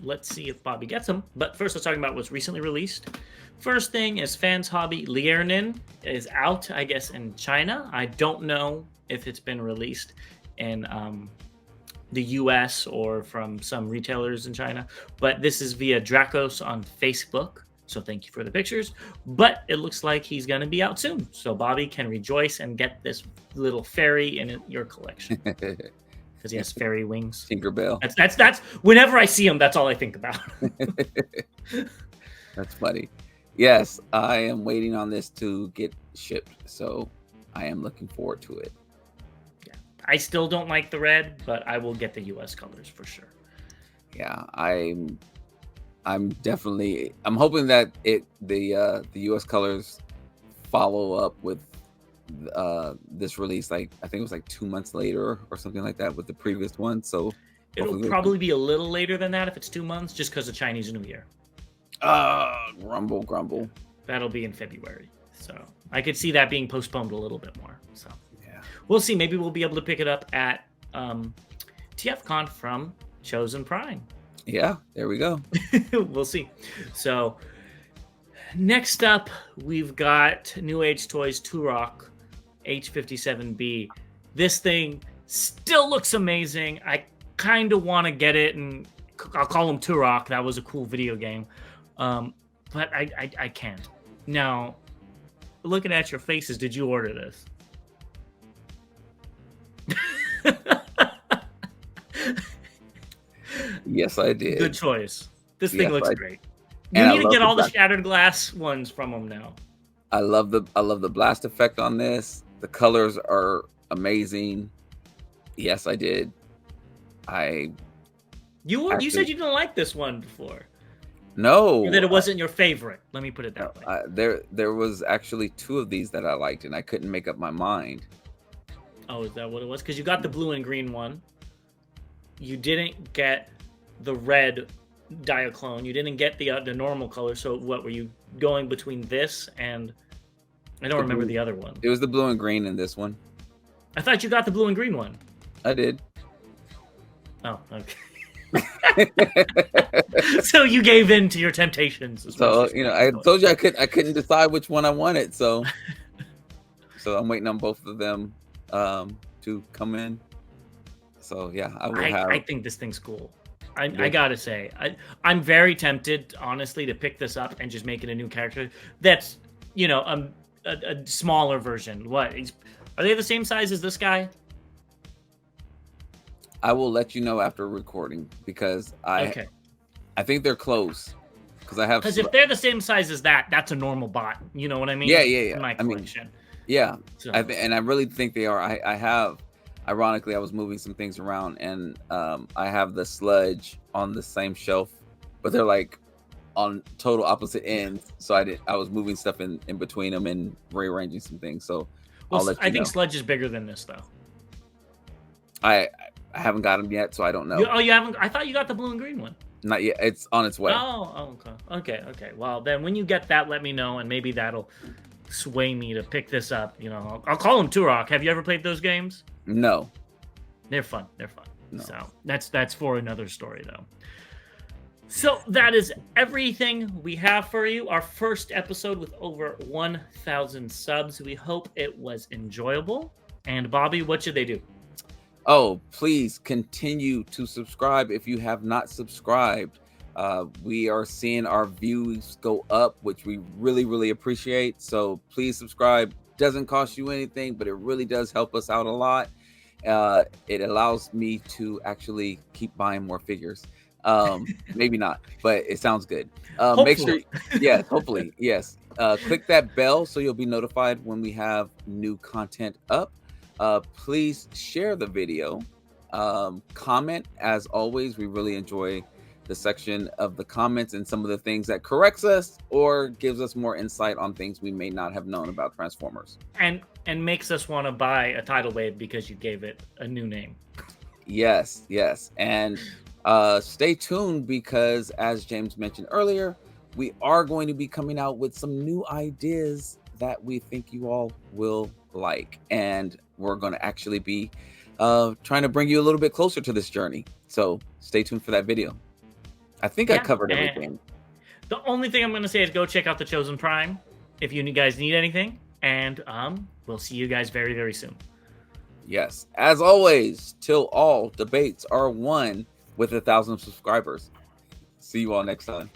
Let's see if Bobby gets them. But first, let's talk about what's recently released. First thing is Fans Hobby Liernin is out, I guess, in China. I don't know if it's been released in the US or from some retailers in China, but this is via Dracos on Facebook. So thank you for the pictures. But it looks like he's going to be out soon. So Bobby can rejoice and get this little fairy in your collection because he has fairy wings. Tinkerbell. That's whenever I see him, that's all I think about. That's funny. Yes, I am waiting on this to get shipped. So I am looking forward to it. Yeah. I still don't like the red, but I will get the US colors for sure. Yeah, I'm definitely hoping that the US colors follow up with this release. Like I think it was like 2 months later or something like that with the previous one. So it'll probably be a little later than that if it's 2 months, just because of Chinese New Year. Grumble. That'll be in February. So I could see that being postponed a little bit more. So yeah, we'll see. Maybe we'll be able to pick it up at TFCon from Chosen Prime. Yeah, there we go. We'll see. So next up, we've got New Age Toys Turok H57B. This thing still looks amazing. I kind of want to get it, and I'll call him Turok. That was a cool video game. But I can't. Now, looking at your faces, did you order this? Yes, I did. Good choice. This thing looks great. You And need to get all the shattered glass ones from them now. I love the blast effect on this. The colors are amazing. Yes, I did. You said you didn't like this one before. No. Or that it wasn't your favorite. Let me put it that way. There was actually 2 of these that I liked, and I couldn't make up my mind. Oh, is that what it was? Because you got the blue and green one. You didn't get the red Diaclone. You didn't get the normal color. So what were you going between this and? I don't remember the other one. It was the blue and green in this one. I thought you got the blue and green one. I did. Oh, okay. So you gave in to your temptations. So I told you I couldn't decide which one I wanted. So I'm waiting on both of them to come in. So yeah, I think this thing's cool. I gotta say, I'm very tempted, honestly, to pick this up and just make it a new character. That's a smaller version. What are they the same size as this guy? I will let you know after recording because I think they're close because if they're the same size as that's a normal bot. You know what I mean? Yeah. In my collection. Yeah. So. And I really think they are. I have. Ironically, I was moving some things around, and I have the sludge on the same shelf, but they're like on total opposite ends. So I was moving stuff in between them and rearranging some things. So I think sludge is bigger than this though. I haven't got them yet, so I don't know. You haven't? I thought you got the blue and green one. Not yet. It's on its way. Oh, okay. Well, then when you get that, let me know, and maybe that'll sway me to pick this up. I'll call him Turok. Have you ever played those games? No. They're fun. No. So that's for another story, though. So that is everything we have for you. Our first episode with over 1,000 subs. We hope it was enjoyable. And Bobby, what should they do? Oh, please continue to subscribe if you have not subscribed. We are seeing our views go up, which we really, really appreciate. So please subscribe. Doesn't cost you anything, but it really does help us out a lot. It allows me to actually keep buying more figures. Maybe not, but it sounds good. Make sure, yes, hopefully, yes. Click that bell so you'll be notified when we have new content up. Please share the video. Comment, as always. We really enjoy the section of the comments and some of the things that corrects us or gives us more insight on things we may not have known about Transformers. And makes us want to buy a tidal wave because you gave it a new name. Yes. And stay tuned because, as James mentioned earlier, we are going to be coming out with some new ideas that we think you all will like. And we're going to actually be trying to bring you a little bit closer to this journey. So stay tuned for that video. I think I covered everything. The only thing I'm going to say is go check out the Chosen Prime if you guys need anything. And we'll see you guys very, very soon. Yes. As always, till all debates are won with 1,000 subscribers. See you all next time.